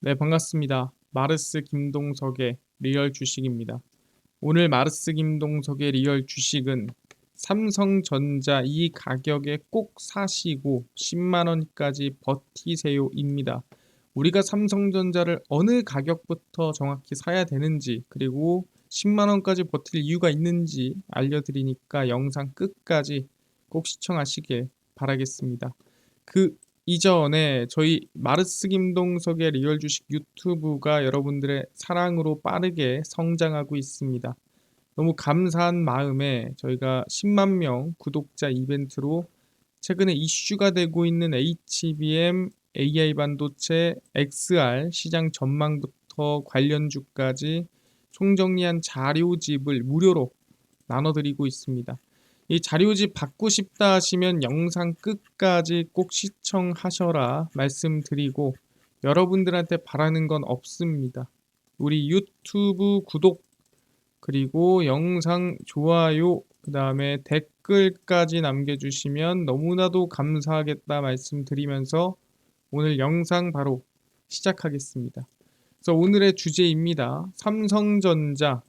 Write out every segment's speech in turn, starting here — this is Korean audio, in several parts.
네, 반갑습니다. 마르스 김동석의 리얼 주식입니다. 오늘 마르스 김동석의 리얼 주식은 삼성전자 이 가격에 꼭 사시고 10만 원까지 버티세요입니다. 우리가 삼성전자를 어느 가격부터 정확히 사야 되는지, 그리고 10만 원까지 버틸 이유가 있는지 알려드리니까 영상 끝까지 꼭 시청하시길 바라겠습니다. 그 이전에 저희 마르스 김동석의 리얼 주식 유튜브가 여러분들의 사랑으로 빠르게 성장하고 있습니다. 너무 감사한 마음에 저희가 10만 명 구독자 이벤트로 최근에 이슈가 되고 있는 HBM, AI 반도체, XR 시장 전망부터 관련주까지 총정리한 자료집을 무료로 나눠드리고 있습니다. 이 자료집 받고 싶다 하시면 영상 끝까지 꼭 시청하셔라 말씀드리고, 여러분들한테 바라는 건 없습니다. 우리 유튜브 구독, 그리고 영상 좋아요, 그 다음에 댓글까지 남겨주시면 너무나도 감사하겠다 말씀드리면서 오늘 영상 바로 시작하겠습니다. 그래서 오늘의 주제입니다. 삼성전자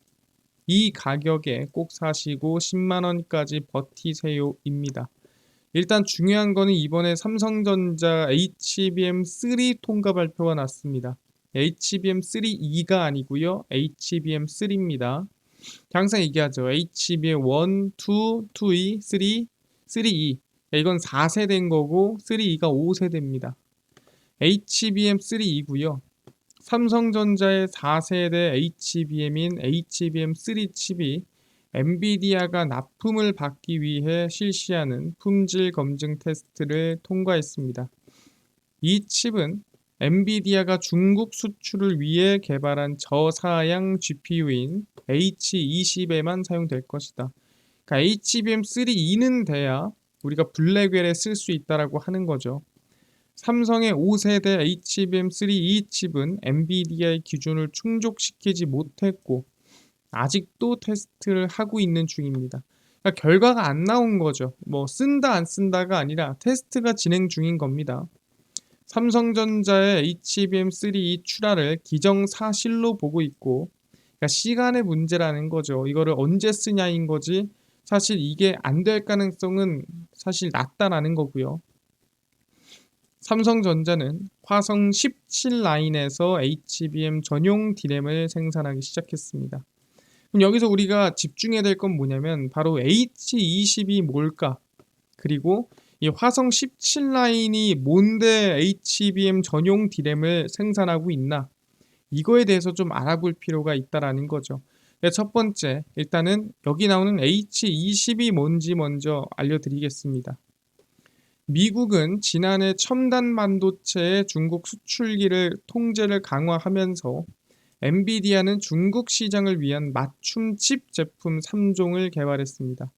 이 가격에 꼭 사시고 10만 원까지 버티세요입니다. 일단 중요한 거는 이번에 삼성전자 HBM3 통과 발표가 났습니다. HBM3E가 아니고요. HBM3입니다. 항상 얘기하죠. HBM1, 2, 2E, 3, 3E. 이건 4세대인 거고 3E가 5세대입니다. HBM3E고요. 삼성전자의 4세대 HBM인 HBM3 칩이 엔비디아가 납품을 받기 위해 실시하는 품질 검증 테스트를 통과했습니다. 이 칩은 엔비디아가 중국 수출을 위해 개발한 저사양 GPU인 H20에만 사용될 것이다. 그러니까 HBM3E는 돼야 우리가 블랙웰에 쓸 수 있다라고 하는 거죠. 삼성의 5세대 HBM3E 칩은 엔비디아의 기준을 충족시키지 못했고 아직도 테스트를 하고 있는 중입니다. 그러니까 결과가 안 나온 거죠. 뭐 쓴다 안 쓴다가 아니라 테스트가 진행 중인 겁니다. 삼성전자의 HBM3E 출하를 기정사실로 보고 있고, 그러니까 시간의 문제라는 거죠. 이거를 언제 쓰냐인 거지, 사실 이게 안 될 가능성은 사실 낮다라는 거고요. 삼성전자는 화성 17 라인에서 HBM 전용 D램을 생산하기 시작했습니다. 그럼 여기서 우리가 집중해야 될 건 뭐냐면 바로 H20이 뭘까? 그리고 이 화성 17 라인이 뭔데 HBM 전용 D램을 생산하고 있나? 이거에 대해서 좀 알아볼 필요가 있다라는 거죠. 첫 번째, 일단은 여기 나오는 H20이 뭔지 먼저 알려드리겠습니다. 미국은 지난해 첨단 반도체의 중국 수출기를 통제를 강화하면서 엔비디아는 중국 시장을 위한 맞춤 칩 제품 3종을 개발했습니다.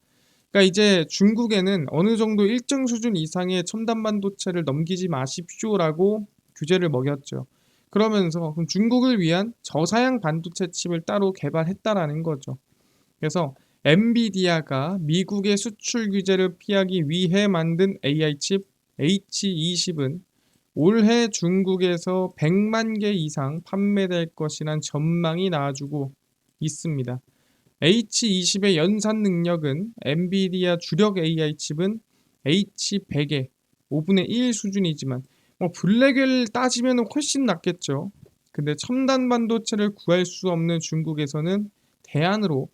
그러니까 이제 중국에는 어느 정도 일정 수준 이상의 첨단 반도체를 넘기지 마십시오라고 규제를 먹였죠. 그러면서 그럼 중국을 위한 저사양 반도체 칩을 따로 개발했다라는 거죠. 그래서 엔비디아가 미국의 수출 규제를 피하기 위해 만든 AI 칩 H20은 올해 중국에서 100만 개 이상 판매될 것이란 전망이 나와주고 있습니다. H20의 연산 능력은 엔비디아 주력 AI 칩은 H100의 5분의 1 수준이지만 블랙을 따지면 훨씬 낫겠죠. 근데 첨단 반도체를 구할 수 없는 중국에서는 대안으로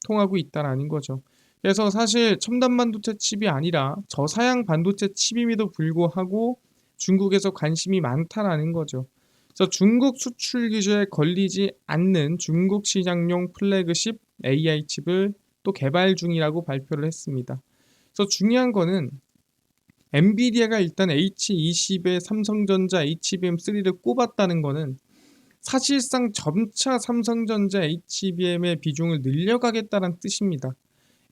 통하고 있다라는 거죠. 그래서 사실 첨단 반도체 칩이 아니라 저사양 반도체 칩임에도 불구하고 중국에서 관심이 많다라는 거죠. 그래서 중국 수출 규제에 걸리지 않는 중국 시장용 플래그십 AI 칩을 또 개발 중이라고 발표를 했습니다. 그래서 중요한 거는 엔비디아가 일단 H20에 삼성전자 HBM3를 꼽았다는 거는 사실상 점차 삼성전자 HBM의 비중을 늘려가겠다는 뜻입니다.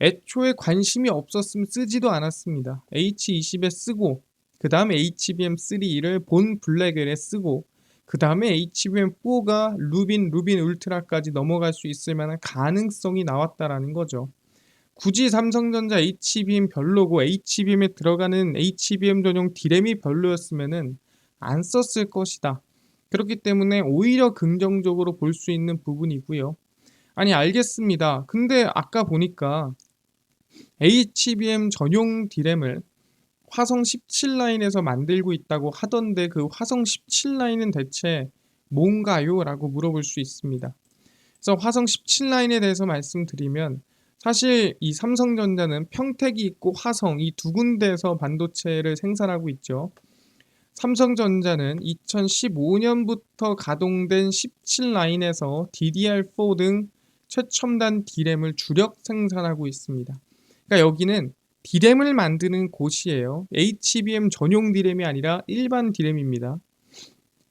애초에 관심이 없었으면 쓰지도 않았습니다. H20에 쓰고 그 다음에 HBM3를 본 블랙웰에 쓰고 그 다음에 HBM4가 루빈 울트라까지 넘어갈 수 있을 만한 가능성이 나왔다라는 거죠. 굳이 삼성전자 HBM 별로고 HBM에 들어가는 HBM 전용 D램이 별로였으면은 안 썼을 것이다. 그렇기 때문에 오히려 긍정적으로 볼 수 있는 부분이고요. 아니 알겠습니다. 근데 아까 보니까 HBM 전용 D램을 화성 17 라인에서 만들고 있다고 하던데 그 화성 17 라인은 대체 뭔가요? 라고 물어볼 수 있습니다. 그래서 화성 17 라인에 대해서 말씀드리면 사실 이 삼성전자는 평택이 있고 화성 이 두 군데에서 반도체를 생산하고 있죠. 삼성전자는 2015년부터 가동된 17 라인에서 DDR4 등 최첨단 D램을 주력 생산하고 있습니다. 그러니까 여기는 D램을 만드는 곳이에요. HBM 전용 D램이 아니라 일반 D램입니다.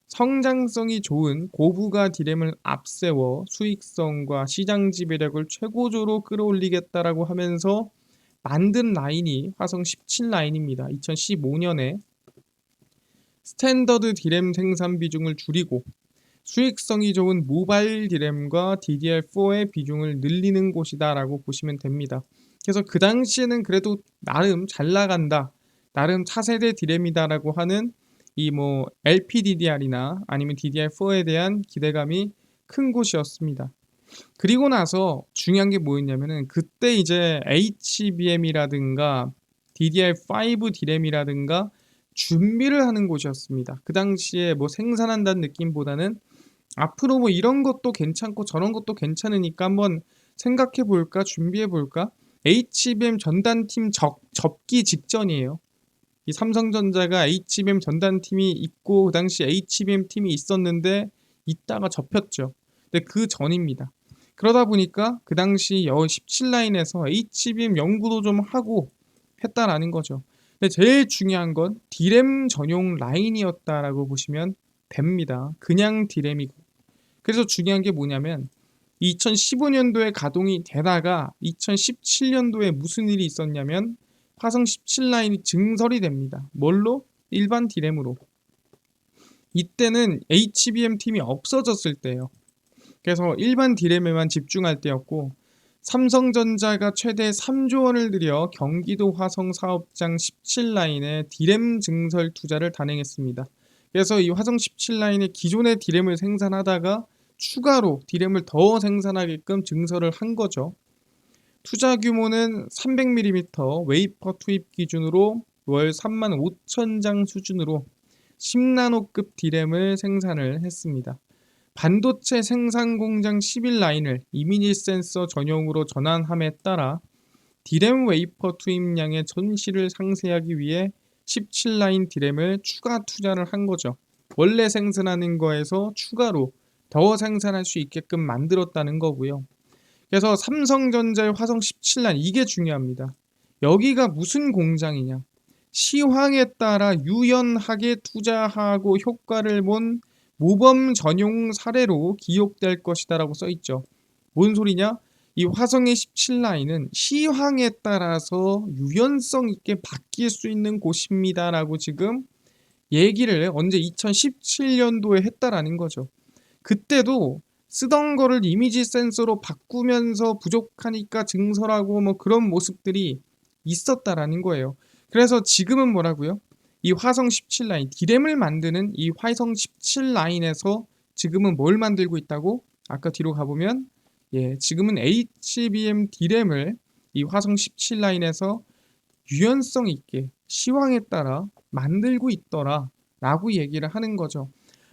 성장성이 좋은 고부가 D램을 앞세워 수익성과 시장 지배력을 최고조로 끌어올리겠다라고 하면서 만든 라인이 화성 17 라인입니다. 2015년에 스탠더드 D램 생산 비중을 줄이고 수익성이 좋은 모바일 D램과 DDR4의 비중을 늘리는 곳이다라고 보시면 됩니다. 그래서 그 당시에는 그래도 나름 잘 나간다, 나름 차세대 D램이다라고 하는 이 뭐 LPDDR이나 아니면 DDR4에 대한 기대감이 큰 곳이었습니다. 그리고 나서 중요한 게 뭐였냐면은 그때 이제 HBM이라든가 DDR5 D램이라든가 준비를 하는 곳이었습니다. 그 당시에 뭐 생산한다는 느낌보다는 앞으로 뭐 이런 것도 괜찮고 저런 것도 괜찮으니까 한번 생각해 볼까, 준비해 볼까? HBM 전단팀 접기 직전이에요. 이 삼성전자가 HBM 전단팀이 있고 그 당시 HBM 팀이 있었는데 있다가 접혔죠. 근데 그 전입니다. 그러다 보니까 그 당시 17라인에서 HBM 연구도 좀 하고 했다라는 거죠. 근데 제일 중요한 건 D램 전용 라인이었다라고 보시면 됩니다. 그냥 D램이고. 그래서 중요한 게 뭐냐면 2015년도에 가동이 되다가 2017년도에 무슨 일이 있었냐면 화성 17 라인이 증설이 됩니다. 뭘로? 일반 D램으로. 이때는 HBM 팀이 없어졌을 때예요. 그래서 일반 D램에만 집중할 때였고 삼성전자가 최대 3조 원을 들여 경기도 화성 사업장 17 라인에 D램 증설 투자를 단행했습니다. 그래서 이 화성 17 라인에 기존의 D램을 생산하다가 추가로 D램을 더 생산하게끔 증설을 한 거죠. 투자 규모는 300mm 웨이퍼 투입 기준으로 월 35,000장 수준으로 10나노급 D램을 생산을 했습니다. 반도체 생산 공장 11 라인을 이미지 센서 전용으로 전환함에 따라 D램 웨이퍼 투입량의 손실을 상쇄하기 위해 17 라인 D램을 추가 투자를 한 거죠. 원래 생산하는 거에서 추가로 더 생산할 수 있게끔 만들었다는 거고요. 그래서 삼성전자의 화성 17 라인 이게 중요합니다. 여기가 무슨 공장이냐? 시황에 따라 유연하게 투자하고 효과를 본 모범 전용 사례로 기록될 것이다라고 써 있죠. 뭔 소리냐? 이 화성의 17 라인은 시황에 따라서 유연성 있게 바뀔 수 있는 곳입니다라고 지금 얘기를 언제 2017년도에 했다라는 거죠. 그때도 쓰던 거를 이미지 센서로 바꾸면서 부족하니까 증설하고 뭐 그런 모습들이 있었다라는 거예요. 그래서 지금은 뭐라고요? 이 화성 17 라인, D램을 만드는 이 화성 17 라인에서 지금은 뭘 만들고 있다고? 아까 뒤로 가보면 지금은 HBM D램을 이 화성 17 라인에서 유연성 있게 시황에 따라 만들고 있더라 라고 얘기를 하는 거죠.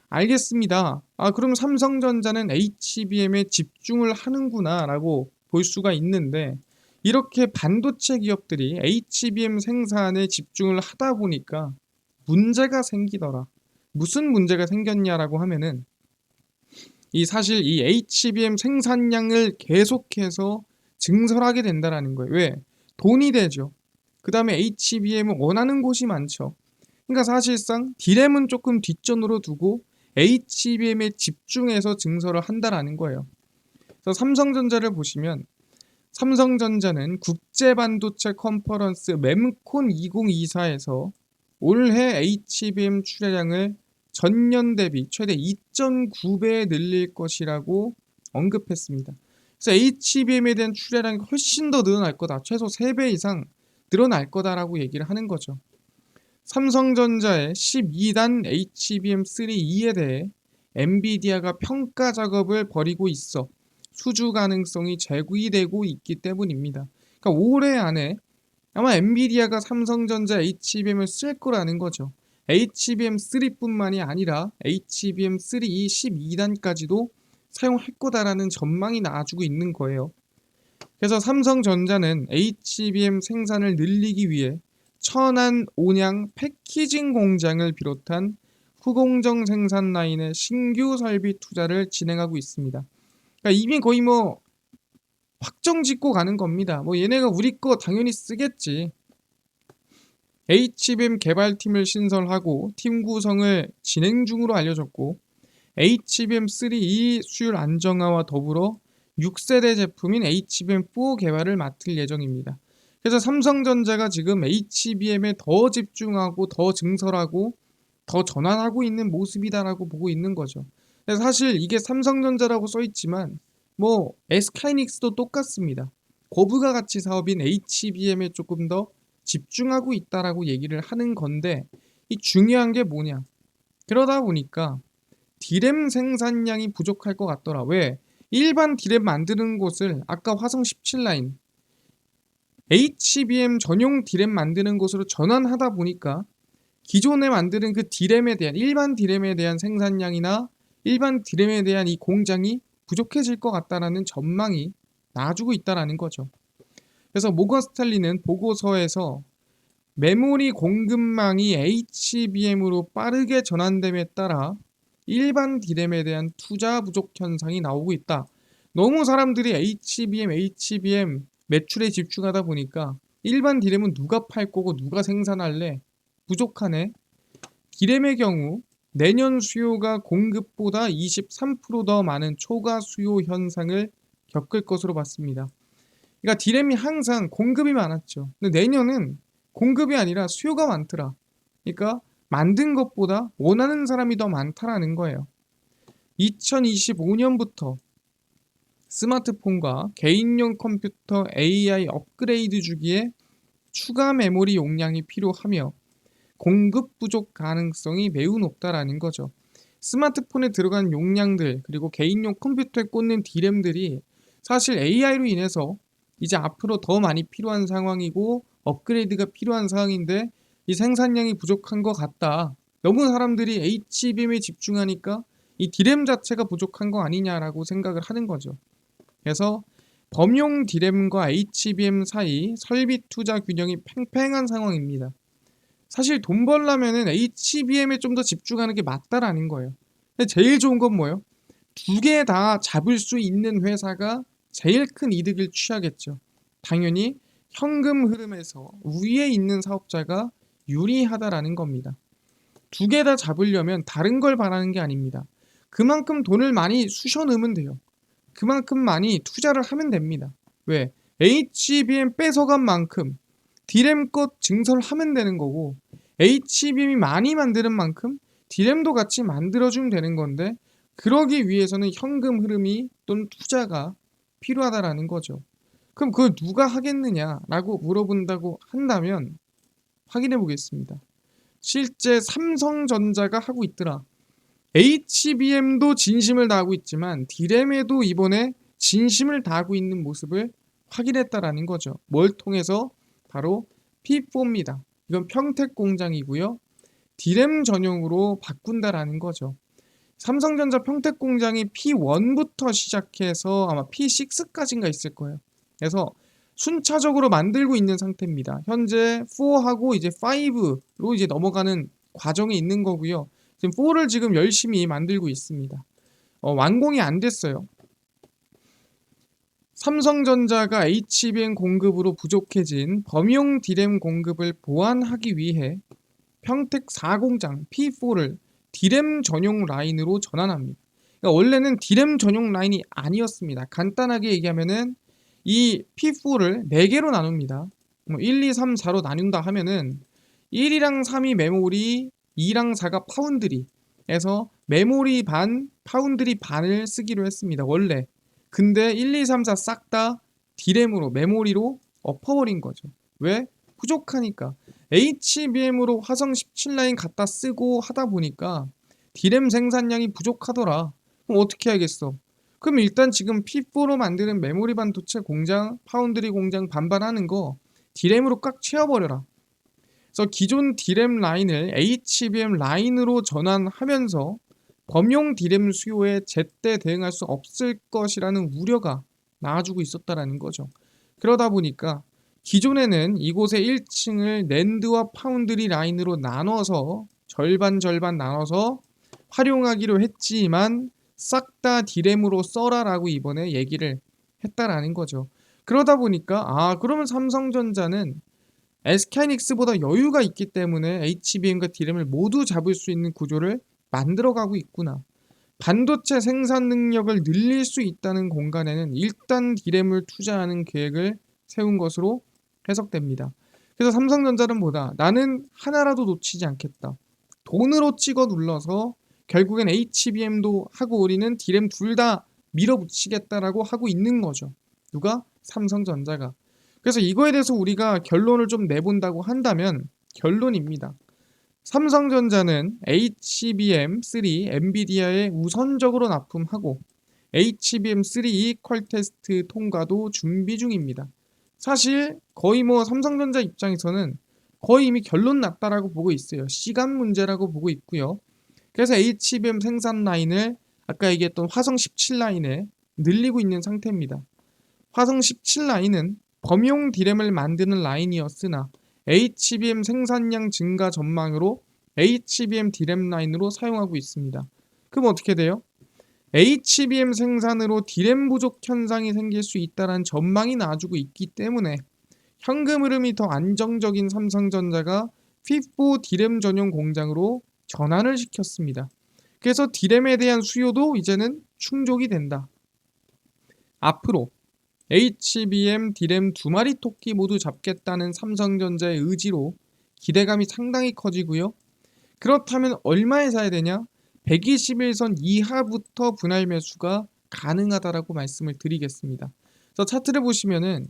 알겠습니다. 그럼 삼성전자는 HBM에 집중을 하는구나 라고 볼 수가 있는데 이렇게 반도체 기업들이 HBM 생산에 집중을 하다 보니까 문제가 생기더라. 무슨 문제가 생겼냐라고 하면은 사실 이 HBM 생산량을 계속해서 증설하게 된다라는 거예요. 왜? 돈이 되죠. 그 다음에 HBM을 원하는 곳이 많죠. 그러니까 사실상 D램은 조금 뒷전으로 두고 HBM에 집중해서 증설을 한다라는 거예요. 그래서 삼성전자를 보시면 삼성전자는 국제반도체 컨퍼런스 mem콘 2024에서 올해 HBM 출하량을 전년 대비 최대 2.9배 늘릴 것이라고 언급했습니다. 그래서 HBM에 대한 출하량이 훨씬 더 늘어날 거다. 최소 3배 이상 늘어날 거다라고 얘기를 하는 거죠. 삼성전자의 12단 HBM3E에 대해 엔비디아가 평가 작업을 벌이고 있어 수주 가능성이 제기되고 있기 때문입니다. 그러니까 올해 안에 아마 엔비디아가 삼성전자 HBM을 쓸 거라는 거죠. HBM3뿐만이 아니라 HBM3 12단까지도 사용할 거다라는 전망이 나와주고 있는 거예요. 그래서 삼성전자는 HBM 생산을 늘리기 위해 천안, 온양 패키징 공장을 비롯한 후공정 생산 라인의 신규 설비 투자를 진행하고 있습니다. 그러니까 이미 거의 뭐 확정 짓고 가는 겁니다. 뭐 얘네가 우리 거 당연히 쓰겠지. HBM 개발팀을 신설하고 팀 구성을 진행 중으로 알려졌고 HBM3 수율 안정화와 더불어 6세대 제품인 HBM4 개발을 맡을 예정입니다. 그래서 삼성전자가 지금 HBM에 더 집중하고 더 증설하고 더 전환하고 있는 모습이다라고 보고 있는 거죠. 사실 이게 삼성전자라고 써있지만 뭐 SK하이닉스도 똑같습니다. 고부가 가치 사업인 HBM에 조금 더 집중하고 있다라고 얘기를 하는 건데 이 중요한 게 뭐냐? 그러다 보니까 디램 생산량이 부족할 것 같더라. 왜? 일반 디램 만드는 곳을 아까 화성 17라인 HBM 전용 디램 만드는 곳으로 전환하다 보니까 기존에 만드는 그 디램에 대한 일반 디램에 대한 생산량이나 일반 디램에 대한 이 공장이 부족해질 것 같다라는 전망이 나와주고 있다라는 거죠. 그래서 모건 스탠리는 보고서에서 메모리 공급망이 HBM으로 빠르게 전환됨에 따라 일반 디램에 대한 투자 부족 현상이 나오고 있다. 너무 사람들이 HBM 매출에 집중하다 보니까 일반 디램은 누가 팔 거고 누가 생산할래? 부족하네. 디램의 경우 내년 수요가 공급보다 23% 더 많은 초과 수요 현상을 겪을 것으로 봤습니다. 그러니까 디램이 항상 공급이 많았죠. 근데 내년은 공급이 아니라 수요가 많더라. 그러니까 만든 것보다 원하는 사람이 더 많다라는 거예요. 2025년부터 스마트폰과 개인용 컴퓨터 AI 업그레이드 주기에 추가 메모리 용량이 필요하며 공급 부족 가능성이 매우 높다라는 거죠. 스마트폰에 들어간 용량들 그리고 개인용 컴퓨터에 꽂는 디램들이 사실 AI로 인해서 이제 앞으로 더 많이 필요한 상황이고 업그레이드가 필요한 상황인데 이 생산량이 부족한 것 같다. 너무 사람들이 HBM에 집중하니까 이 디램 자체가 부족한 거 아니냐라고 생각을 하는 거죠. 그래서 범용 디램과 HBM 사이 설비 투자 균형이 팽팽한 상황입니다. 사실 돈 벌려면은 HBM에 좀 더 집중하는 게 맞다라는 거예요. 근데 제일 좋은 건 뭐예요? 두 개 다 잡을 수 있는 회사가 제일 큰 이득을 취하겠죠. 당연히 현금 흐름에서 위에 있는 사업자가 유리하다라는 겁니다. 두 개 다 잡으려면 다른 걸 바라는 게 아닙니다. 그만큼 돈을 많이 쑤셔 넣으면 돼요. 그만큼 많이 투자를 하면 됩니다. 왜? HBM 뺏어간 만큼 디램 것 증설하면 되는 거고 HBM이 많이 만드는 만큼 디램도 같이 만들어주면 되는 건데 그러기 위해서는 현금 흐름이 또는 투자가 필요하다라는 거죠. 그럼 그걸 누가 하겠느냐라고 물어본다고 한다면 확인해 보겠습니다. 실제 삼성전자가 하고 있더라. HBM도 진심을 다하고 있지만 디램에도 이번에 진심을 다하고 있는 모습을 확인했다라는 거죠. 뭘 통해서? 바로 P4입니다. 이건 평택 공장이고요. 디램 전용으로 바꾼다라는 거죠. 삼성전자 평택 공장이 P1부터 시작해서 아마 P6까지인가 있을 거예요. 그래서 순차적으로 만들고 있는 상태입니다. 현재 4하고 이제 5로 이제 넘어가는 과정에 있는 거고요. 지금 4를 지금 열심히 만들고 있습니다. 완공이 안 됐어요. 삼성전자가 HBM 공급으로 부족해진 범용 디램 공급을 보완하기 위해 평택 4공장 P4를 디램 전용 라인으로 전환합니다. 그러니까 원래는 디램 전용 라인이 아니었습니다. 간단하게 얘기하면은 이 P4를 4개로 나눕니다. 1, 2, 3, 4로 나눈다 하면은 1이랑 3이 메모리, 2랑 4가 파운드리 해서 메모리 반, 파운드리 반을 쓰기로 했습니다. 원래. 근데 1, 2, 3, 4 싹 다 디램으로 메모리로 엎어버린 거죠. 왜? 부족하니까. HBM으로 화성 17라인 갖다 쓰고 하다 보니까 디램 생산량이 부족하더라. 그럼 어떻게 해야겠어? 그럼 일단 지금 P4로 만드는 메모리 반도체 공장, 파운드리 공장 반반하는 거 디램으로 꽉 채워버려라. 그래서 기존 디램 라인을 HBM 라인으로 전환하면서 범용 디램 수요에 제때 대응할 수 없을 것이라는 우려가 나와주고 있었다라는 거죠. 그러다 보니까 기존에는 이곳의 1층을 낸드와 파운드리 라인으로 나눠서 절반 나눠서 활용하기로 했지만 싹 다 디램으로 써라라고 이번에 얘기를 했다라는 거죠. 그러다 보니까 그러면 삼성전자는 SK하이닉스보다 여유가 있기 때문에 HBM과 디램을 모두 잡을 수 있는 구조를 만들어가고 있구나. 반도체 생산 능력을 늘릴 수 있다는 공간에는 일단 디램을 투자하는 계획을 세운 것으로 해석됩니다. 그래서 삼성전자는 뭐다? 나는 하나라도 놓치지 않겠다. 돈으로 찍어 눌러서 결국엔 HBM도 하고 우리는 디램 둘 다 밀어붙이겠다라고 하고 있는 거죠. 누가? 삼성전자가. 그래서 이거에 대해서 우리가 결론을 좀 내본다고 한다면 결론입니다. 삼성전자는 HBM3 엔비디아에 우선적으로 납품하고 HBM3 퀄 테스트 통과도 준비 중입니다. 사실 거의 삼성전자 입장에서는 거의 이미 결론 났다라고 보고 있어요. 시간 문제라고 보고 있고요. 그래서 HBM 생산 라인을 아까 얘기했던 화성 17 라인에 늘리고 있는 상태입니다. 화성 17 라인은 범용 디램을 만드는 라인이었으나 HBM 생산량 증가 전망으로 HBM 디램 라인으로 사용하고 있습니다. 그럼 어떻게 돼요? HBM 생산으로 디램 부족 현상이 생길 수 있다는 전망이 나와주고 있기 때문에 현금 흐름이 더 안정적인 삼성전자가 P4 디램 전용 공장으로 전환을 시켰습니다. 그래서 디램에 대한 수요도 이제는 충족이 된다. 앞으로 HBM, 디램 두 마리 토끼 모두 잡겠다는 삼성전자의 의지로 기대감이 상당히 커지고요. 그렇다면 얼마에 사야 되냐? 121선 이하부터 분할 매수가 가능하다라고 말씀을 드리겠습니다. 그래서 차트를 보시면은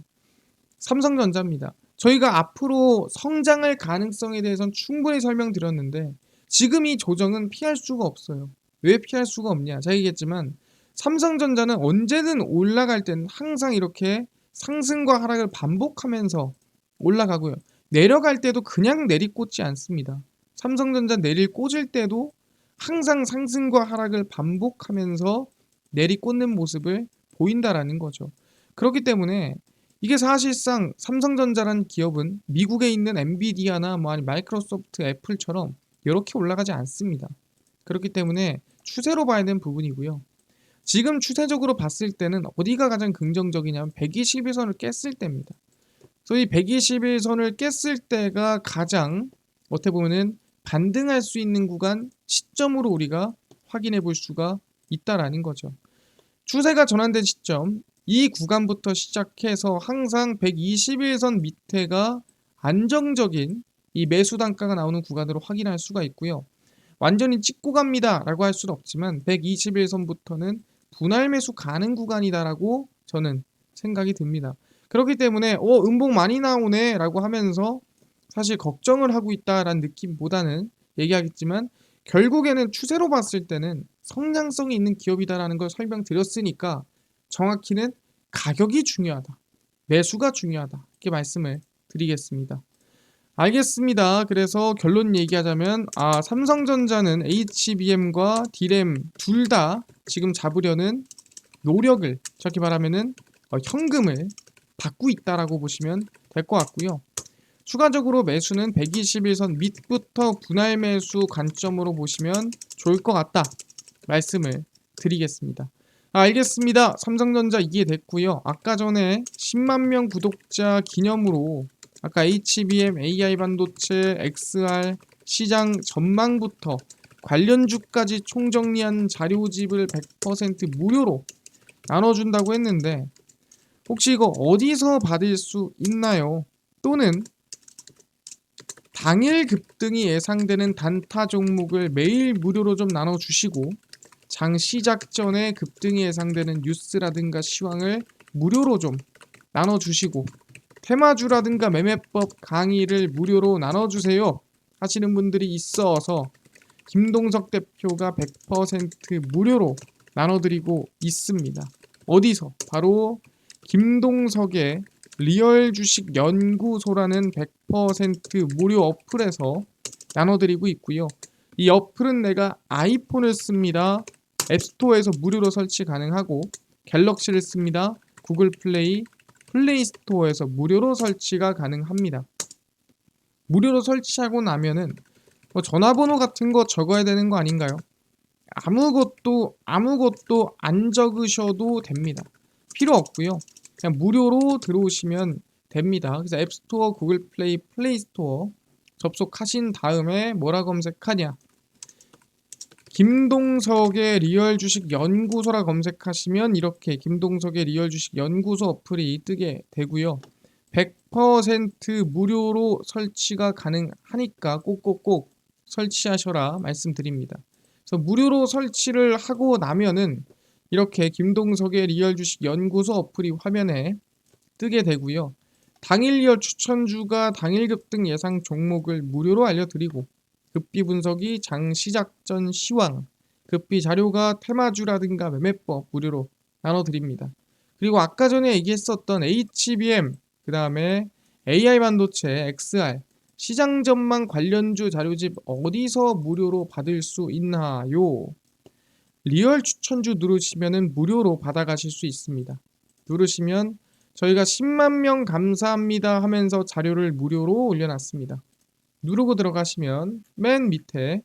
삼성전자입니다. 저희가 앞으로 성장할 가능성에 대해서는 충분히 설명드렸는데 지금 이 조정은 피할 수가 없어요. 왜 피할 수가 없냐? 자 얘기했지만 삼성전자는 언제든 올라갈 때는 항상 이렇게 상승과 하락을 반복하면서 올라가고요. 내려갈 때도 그냥 내리꽂지 않습니다. 삼성전자 내리꽂을 때도 항상 상승과 하락을 반복하면서 내리꽂는 모습을 보인다라는 거죠. 그렇기 때문에 이게 사실상 삼성전자라는 기업은 미국에 있는 엔비디아나 아니 마이크로소프트, 애플처럼 이렇게 올라가지 않습니다. 그렇기 때문에 추세로 봐야 되는 부분이고요. 지금 추세적으로 봤을 때는 어디가 가장 긍정적이냐면 121선을 깼을 때입니다. 그래서 이 121선을 깼을 때가 가장 어떻게 보면은 반등할 수 있는 구간 시점으로 우리가 확인해 볼 수가 있다라는 거죠. 추세가 전환된 시점 이 구간부터 시작해서 항상 121선 밑에가 안정적인 이 매수 단가가 나오는 구간으로 확인할 수가 있고요. 완전히 찍고 갑니다 라고 할 수는 없지만 121선부터는 분할 매수 가능 구간이다라고 저는 생각이 듭니다. 그렇기 때문에 음봉 많이 나오네 라고 하면서 사실 걱정을 하고 있다라는 느낌보다는 얘기하겠지만 결국에는 추세로 봤을 때는 성장성이 있는 기업이다라는 걸 설명드렸으니까 정확히는 가격이 중요하다. 매수가 중요하다. 이렇게 말씀을 드리겠습니다. 알겠습니다. 그래서 결론 얘기하자면 삼성전자는 HBM과 디램 둘 다 지금 잡으려는 노력을 저렇게 말하면은 현금을 받고 있다라고 보시면 될 것 같고요. 추가적으로 매수는 121선 밑부터 분할 매수 관점으로 보시면 좋을 것 같다 말씀을 드리겠습니다. 알겠습니다. 삼성전자 이해됐고요. 아까 전에 10만 명 구독자 기념으로 아까 HBM, AI 반도체, XR 시장 전망부터 관련주까지 총정리한 자료집을 100% 무료로 나눠준다고 했는데 혹시 이거 어디서 받을 수 있나요? 또는 당일 급등이 예상되는 단타 종목을 매일 무료로 좀 나눠주시고 장 시작 전에 급등이 예상되는 뉴스라든가 시황을 무료로 좀 나눠주시고 테마주라든가 매매법 강의를 무료로 나눠주세요 하시는 분들이 있어서 김동석 대표가 100% 무료로 나눠드리고 있습니다. 어디서? 바로 김동석의 리얼 주식 연구소라는 100% 무료 어플에서 나눠드리고 있고요. 이 어플은 내가 아이폰을 씁니다. 앱스토어에서 무료로 설치 가능하고, 갤럭시를 씁니다. 구글 플레이, 플레이 스토어에서 무료로 설치가 가능합니다. 무료로 설치하고 나면은 뭐 전화번호 같은 거 적어야 되는 거 아닌가요? 아무것도 안 적으셔도 됩니다. 필요 없고요. 그냥 무료로 들어오시면 됩니다. 그래서 앱스토어, 구글 플레이, 플레이 스토어 접속하신 다음에 뭐라 검색하냐? 김동석의 리얼 주식 연구소라 검색하시면 이렇게 김동석의 리얼 주식 연구소 어플이 뜨게 되고요. 100% 무료로 설치가 가능하니까 꼭꼭꼭 설치하셔라 말씀드립니다. 그래서 무료로 설치를 하고 나면은 이렇게 김동석의 리얼 주식 연구소 어플이 화면에 뜨게 되고요. 당일 리얼 추천주가 당일 급등 예상 종목을 무료로 알려드리고, 급비 분석이 장 시작 전 시황, 급비 자료가 테마주라든가 매매법 무료로 나눠드립니다. 그리고 아까 전에 얘기했었던 HBM, 그 다음에 AI 반도체, XR, 시장 전망 관련주 자료집 어디서 무료로 받을 수 있나요? 리얼 추천주 누르시면 무료로 받아가실 수 있습니다. 누르시면 저희가 10만 명 감사합니다 하면서 자료를 무료로 올려놨습니다. 누르고 들어가시면 맨 밑에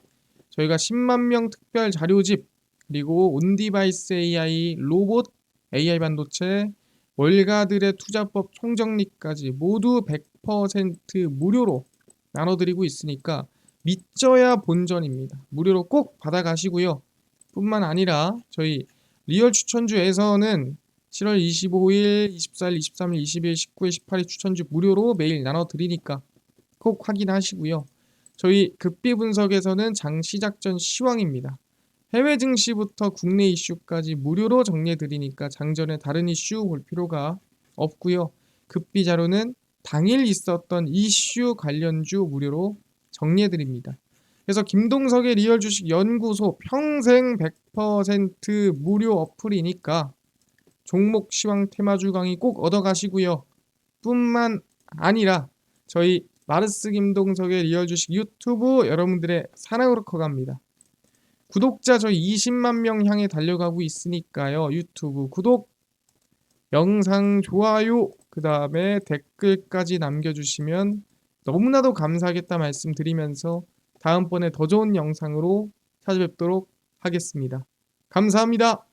저희가 10만 명 특별 자료집, 그리고 온디바이스 AI, 로봇, AI 반도체, 월가들의 투자법 총정리까지 모두 100% 무료로 나눠드리고 있으니까 믿져야 본전입니다. 무료로 꼭 받아가시고요. 뿐만 아니라 저희 리얼 추천주에서는 7월 25일, 24일, 23일, 20일, 19일, 18일 추천주 무료로 매일 나눠드리니까 꼭 확인하시고요. 저희 급비 분석에서는 장 시작 전 시황입니다. 해외 증시부터 국내 이슈까지 무료로 정리해드리니까 장전에 다른 이슈 볼 필요가 없고요. 급비 자료는 당일 있었던 이슈 관련주 무료로 정리해드립니다. 그래서 김동석의 리얼 주식 연구소 평생 100% 무료 어플이니까 종목 시황 테마주 강의 꼭 얻어가시고요. 뿐만 아니라 저희 마르스 김동석의 리얼 주식 유튜브 여러분들의 사랑으로 커갑니다. 구독자 저희 20만 명 향해 달려가고 있으니까요. 유튜브 구독, 영상 좋아요, 그 다음에 댓글까지 남겨주시면 너무나도 감사하겠다 말씀드리면서 다음번에 더 좋은 영상으로 찾아뵙도록 하겠습니다. 감사합니다.